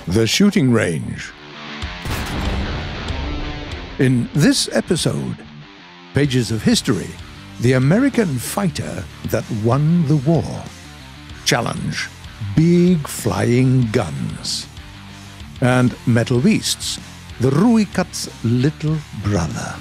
The Shooting Range. In this episode, pages of history, the American fighter that won the war. Challenge, big flying guns. And Metal Beasts, the Rooikat's little brother.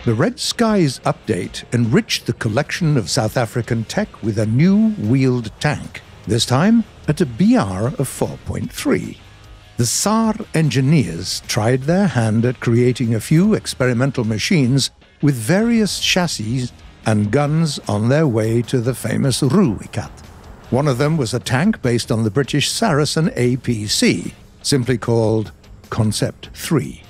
The Red Skies update enriched the collection of South African tech with a new wheeled tank, this time at a BR of 4.3. The SAR engineers tried their hand at creating a few experimental machines with various chassis and guns on their way to the famous Rooikat. One of them was a tank based on the British Saracen APC, simply called Concept 3.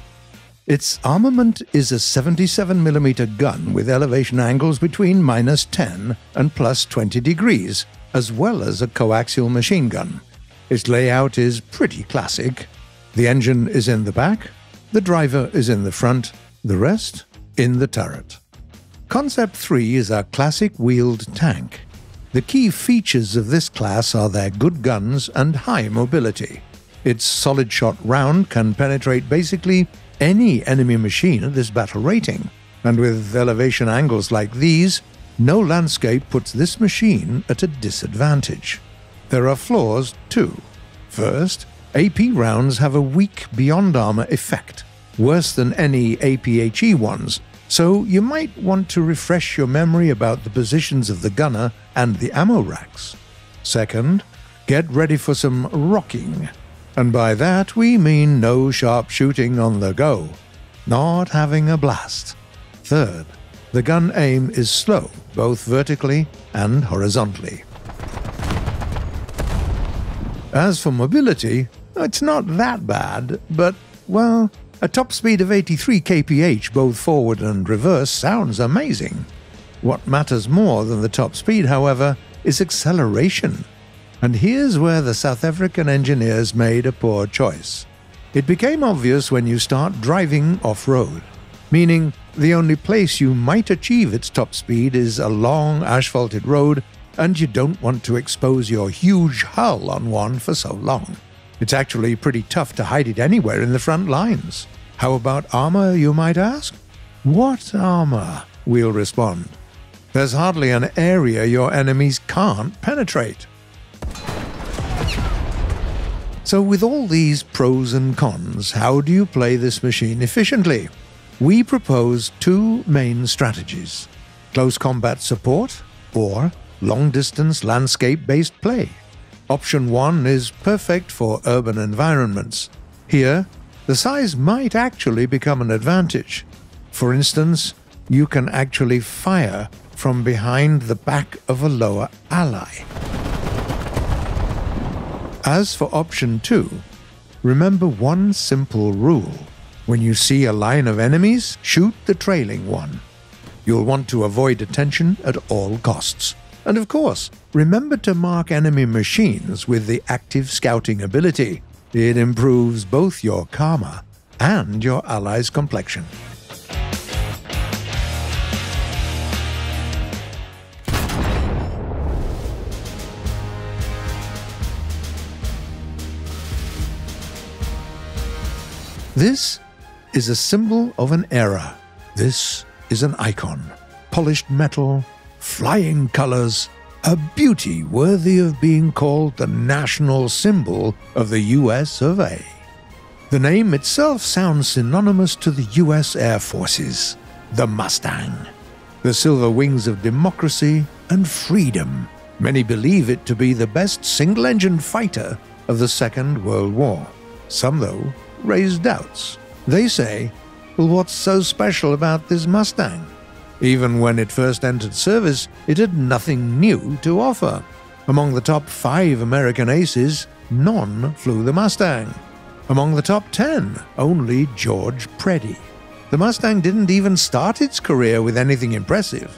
Its armament is a 77mm gun with elevation angles between -10 and +20 degrees, as well as a coaxial machine gun. Its layout is pretty classic. The engine is in the back, the driver is in the front, the rest in the turret. Concept 3 is a classic wheeled tank. The key features of this class are their good guns and high mobility. Its solid-shot round can penetrate basically any enemy machine at this battle rating, and with elevation angles like these, no landscape puts this machine at a disadvantage. There are flaws too. First, AP rounds have a weak beyond armor effect, worse than any APHE ones, so you might want to refresh your memory about the positions of the gunner and the ammo racks. Second, get ready for some rocking. And by that we mean no sharp shooting on the go, not having a blast. Third, the gun aim is slow, both vertically and horizontally. As for mobility, it's not that bad, but, well, a top speed of 83 kph both forward and reverse sounds amazing. What matters more than the top speed, however, is acceleration. And here's where the South African engineers made a poor choice. It became obvious when you start driving off-road, meaning the only place you might achieve its top speed is a long asphalted road, and you don't want to expose your huge hull on one for so long. It's actually pretty tough to hide it anywhere in the front lines. How about armor, you might ask? What armor? We'll respond. There's hardly an area your enemies can't penetrate. So with all these pros and cons, how do you play this machine efficiently? We propose two main strategies: close combat support or long-distance landscape-based play. Option 1 is perfect for urban environments. Here, the size might actually become an advantage. For instance, you can actually fire from behind the back of a lower ally. As for option 2, remember one simple rule. When you see a line of enemies, shoot the trailing one. You'll want to avoid attention at all costs. And of course, remember to mark enemy machines with the active scouting ability. It improves both your karma and your allies' complexion. This is a symbol of an era. This is an icon. Polished metal, flying colors, a beauty worthy of being called the national symbol of the US of A. The name itself sounds synonymous to the US Air Forces, the Mustang. The silver wings of democracy and freedom. Many believe it to be the best single-engine fighter of the Second World War. Some, though, raise doubts. They say, well, what's so special about this Mustang? Even when it first entered service, it had nothing new to offer. Among the top 5 American aces, none flew the Mustang. Among the top 10, only George Preddy. The Mustang didn't even start its career with anything impressive.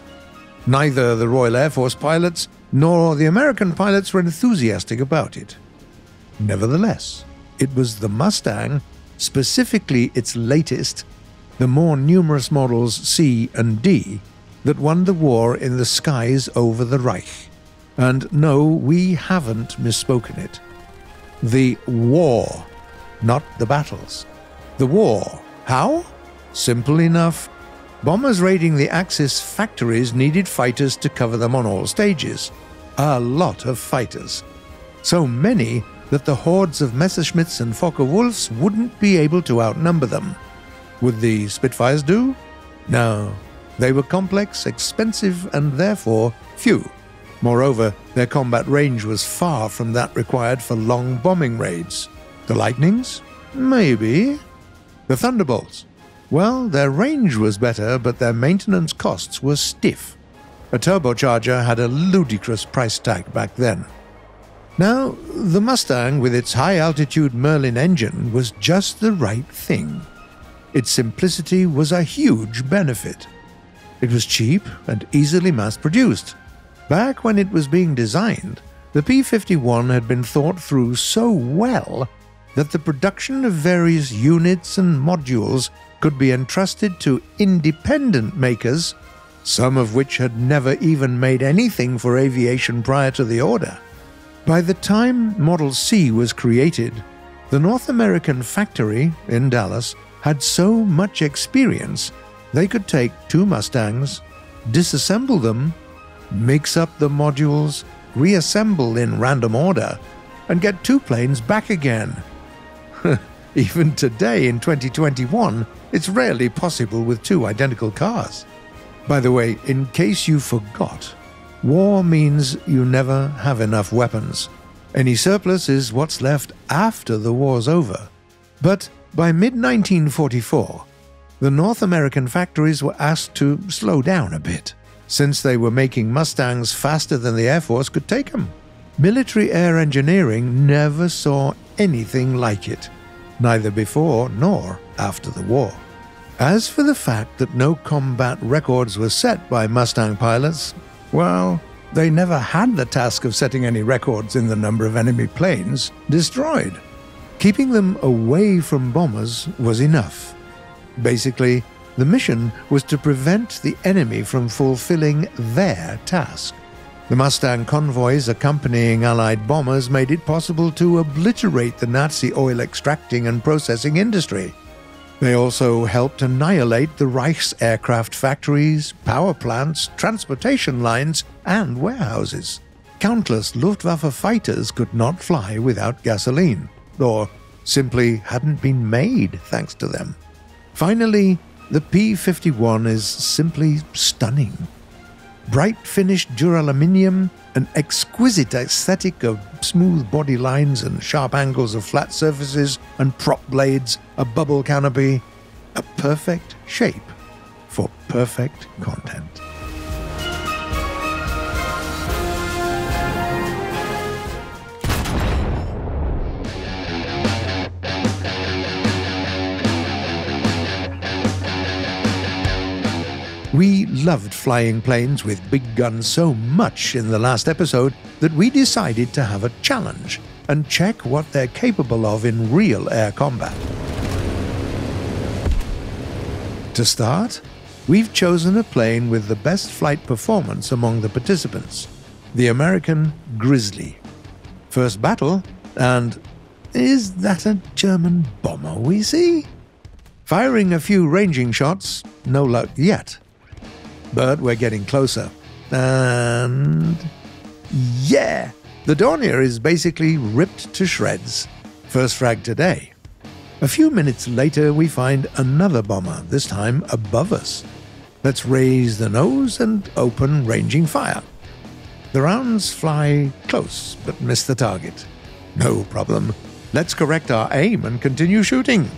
Neither the Royal Air Force pilots nor the American pilots were enthusiastic about it. Nevertheless, it was the Mustang, specifically its latest, the more numerous models C and D that won the war in the skies over the Reich. And no, we haven't misspoken it. The war, not the battles. The war. How? Simple enough. Bombers raiding the Axis factories needed fighters to cover them on all stages. A lot of fighters. So many that the hordes of Messerschmitts and Focke-Wulfs wouldn't be able to outnumber them. Would the Spitfires do? No. They were complex, expensive, and therefore few. Moreover, their combat range was far from that required for long bombing raids. The Lightnings? Maybe. The Thunderbolts? Well, their range was better, but their maintenance costs were stiff. A turbocharger had a ludicrous price tag back then. Now, the Mustang with its high-altitude Merlin engine was just the right thing. Its simplicity was a huge benefit. It was cheap and easily mass-produced. Back when it was being designed, the P-51 had been thought through so well that the production of various units and modules could be entrusted to independent makers, some of which had never even made anything for aviation prior to the order. By the time Model C was created, the North American factory in Dallas had so much experience they could take two Mustangs, disassemble them, mix up the modules, reassemble in random order, and get two planes back again. Even today in 2021, it's rarely possible with two identical cars. By the way, in case you forgot, war means you never have enough weapons. Any surplus is what's left after the war's over. But by mid-1944, the North American factories were asked to slow down a bit, since they were making Mustangs faster than the Air Force could take them. Military air engineering never saw anything like it, neither before nor after the war. As for the fact that no combat records were set by Mustang pilots, well, they never had the task of setting any records in the number of enemy planes destroyed. Keeping them away from bombers was enough. Basically, the mission was to prevent the enemy from fulfilling their task. The Mustang convoys accompanying Allied bombers made it possible to obliterate the Nazi oil extracting and processing industry. They also helped annihilate the Reich's aircraft factories, power plants, transportation lines, and warehouses. Countless Luftwaffe fighters could not fly without gasoline, or simply hadn't been made thanks to them. Finally, the P-51 is simply stunning. Bright finished duraluminum, an exquisite aesthetic of smooth body lines and sharp angles of flat surfaces and prop blades, a bubble canopy, a perfect shape for perfect content. We loved flying planes with big guns so much in the last episode that we decided to have a challenge and check what they're capable of in real air combat. To start, we've chosen a plane with the best flight performance among the participants, the American Grizzly. First battle, and is that a German bomber we see? Firing a few ranging shots, no luck yet. But we're getting closer. And yeah, the Dornier is basically ripped to shreds. First frag today. A few minutes later, we find another bomber, this time above us. Let's raise the nose and open ranging fire. The rounds fly close, but miss the target. No problem. Let's correct our aim and continue shooting.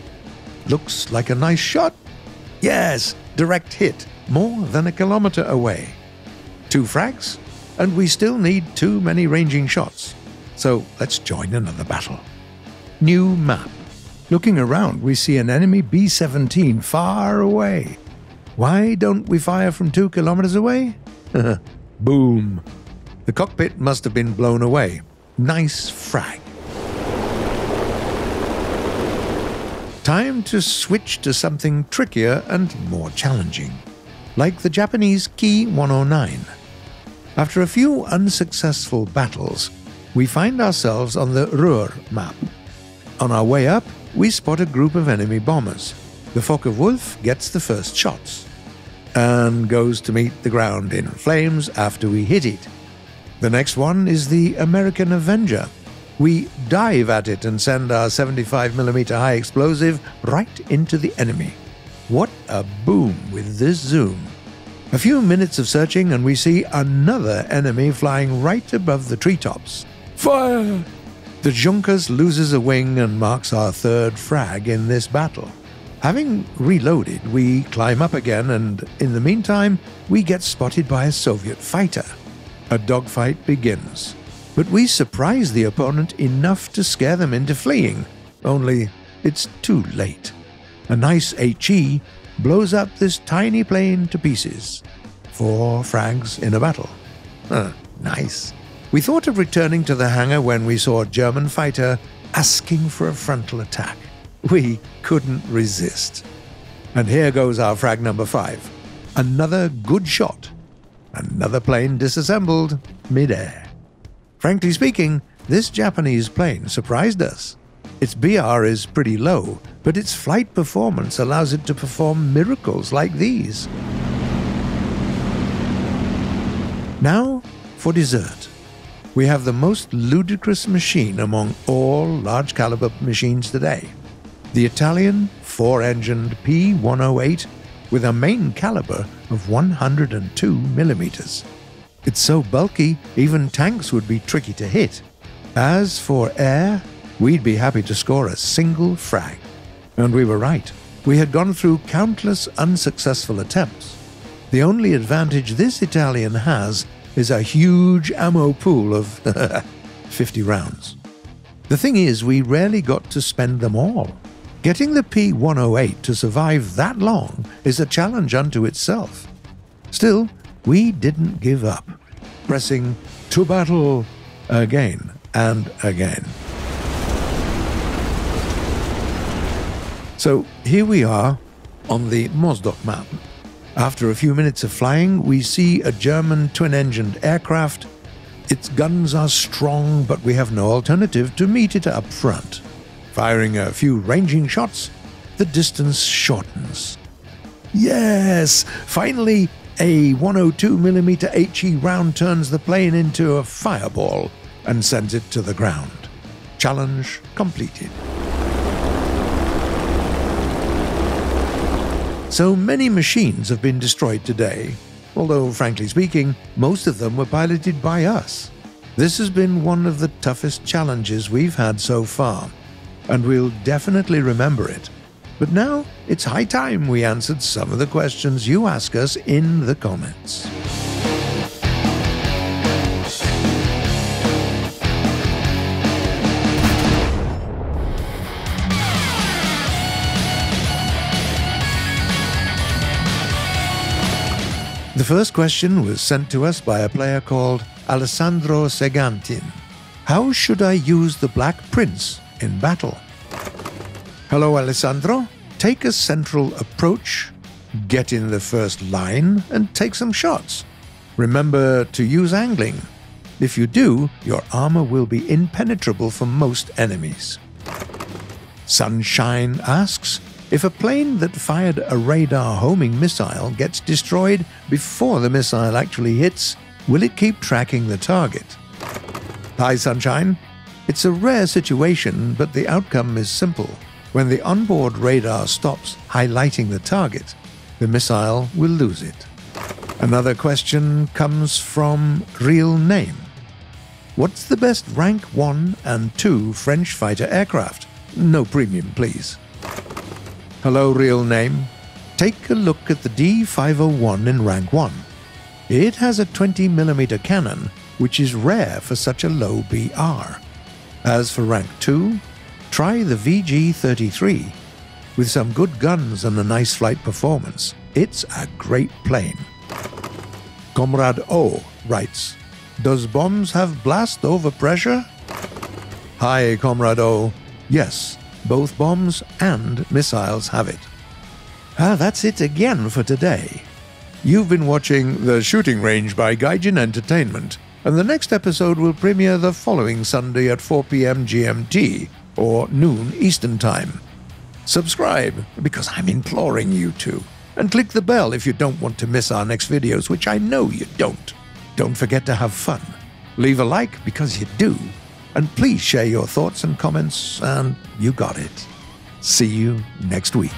Looks like a nice shot. Yes, direct hit. More than a kilometer away. 2 frags, and we still need too many ranging shots. So let's join another battle. New map. Looking around, we see an enemy B-17 far away. Why don't we fire from 2 kilometers away? Boom. The cockpit must have been blown away. Nice frag. Time to switch to something trickier and more challenging, like the Japanese Ki 109. After a few unsuccessful battles, we find ourselves on the Ruhr map. On our way up, we spot a group of enemy bombers. The Focke-Wulf gets the first shots and goes to meet the ground in flames after we hit it. The next one is the American Avenger. We dive at it and send our 75mm high explosive right into the enemy. What a boom with this zoom! A few minutes of searching and we see another enemy flying right above the treetops. Fire! The Junkers loses a wing and marks our third frag in this battle. Having reloaded, we climb up again, and in the meantime, we get spotted by a Soviet fighter. A dogfight begins, but we surprise the opponent enough to scare them into fleeing, only it's too late. A nice HE blows up this tiny plane to pieces. 4 frags in a battle. Nice. We thought of returning to the hangar when we saw a German fighter asking for a frontal attack. We couldn't resist. And here goes our frag number 5. Another good shot. Another plane disassembled mid-air. Frankly speaking, this Japanese plane surprised us. Its BR is pretty low, but its flight performance allows it to perform miracles like these. Now for dessert. We have the most ludicrous machine among all large-caliber machines today. The Italian 4-engined P108 with a main caliber of 102mm. It's so bulky, even tanks would be tricky to hit. As for air, we'd be happy to score a single frag. And we were right. We had gone through countless unsuccessful attempts. The only advantage this Italian has is a huge ammo pool of 50 rounds. The thing is, we rarely got to spend them all. Getting the P108 to survive that long is a challenge unto itself. Still, we didn't give up, pressing to battle again and again. So here we are on the Mozdok map. After a few minutes of flying, we see a German twin-engined aircraft. Its guns are strong, but we have no alternative to meet it up front. Firing a few ranging shots, the distance shortens. Yes! Finally, a 102mm HE round turns the plane into a fireball and sends it to the ground. Challenge completed. So many machines have been destroyed today, although frankly speaking, most of them were piloted by us. This has been one of the toughest challenges we've had so far, and we'll definitely remember it. But now it's high time we answered some of the questions you ask us in the comments. The first question was sent to us by a player called Alessandro Segantin. How should I use the Black Prince in battle? Hello, Alessandro. Take a central approach, get in the first line, and take some shots. Remember to use angling. If you do, your armor will be impenetrable for most enemies. Sunshine asks, if a plane that fired a radar homing missile gets destroyed before the missile actually hits, will it keep tracking the target? Hi, Sunshine. It's a rare situation, but the outcome is simple. When the onboard radar stops highlighting the target, the missile will lose it. Another question comes from Real Name. What's the best rank 1 and 2 French fighter aircraft? No premium, please. Hello, Real Name. Take a look at the D501 in rank 1. It has a 20mm cannon, which is rare for such a low BR. As for rank 2, try the VG-33. With some good guns and a nice flight performance, it's a great plane. Comrade O writes, does bombs have blast over pressure? Hi, Comrade O. Yes, Both bombs and missiles have it. That's it again for today. You've been watching The Shooting Range by Gaijin Entertainment, and the next episode will premiere the following Sunday at 4 p.m. GMT, or noon Eastern Time. Subscribe, because I'm imploring you to, and click the bell if you don't want to miss our next videos, which I know you don't. Don't forget to have fun. Leave a like because you do, and please share your thoughts and comments, and you got it. See you next week.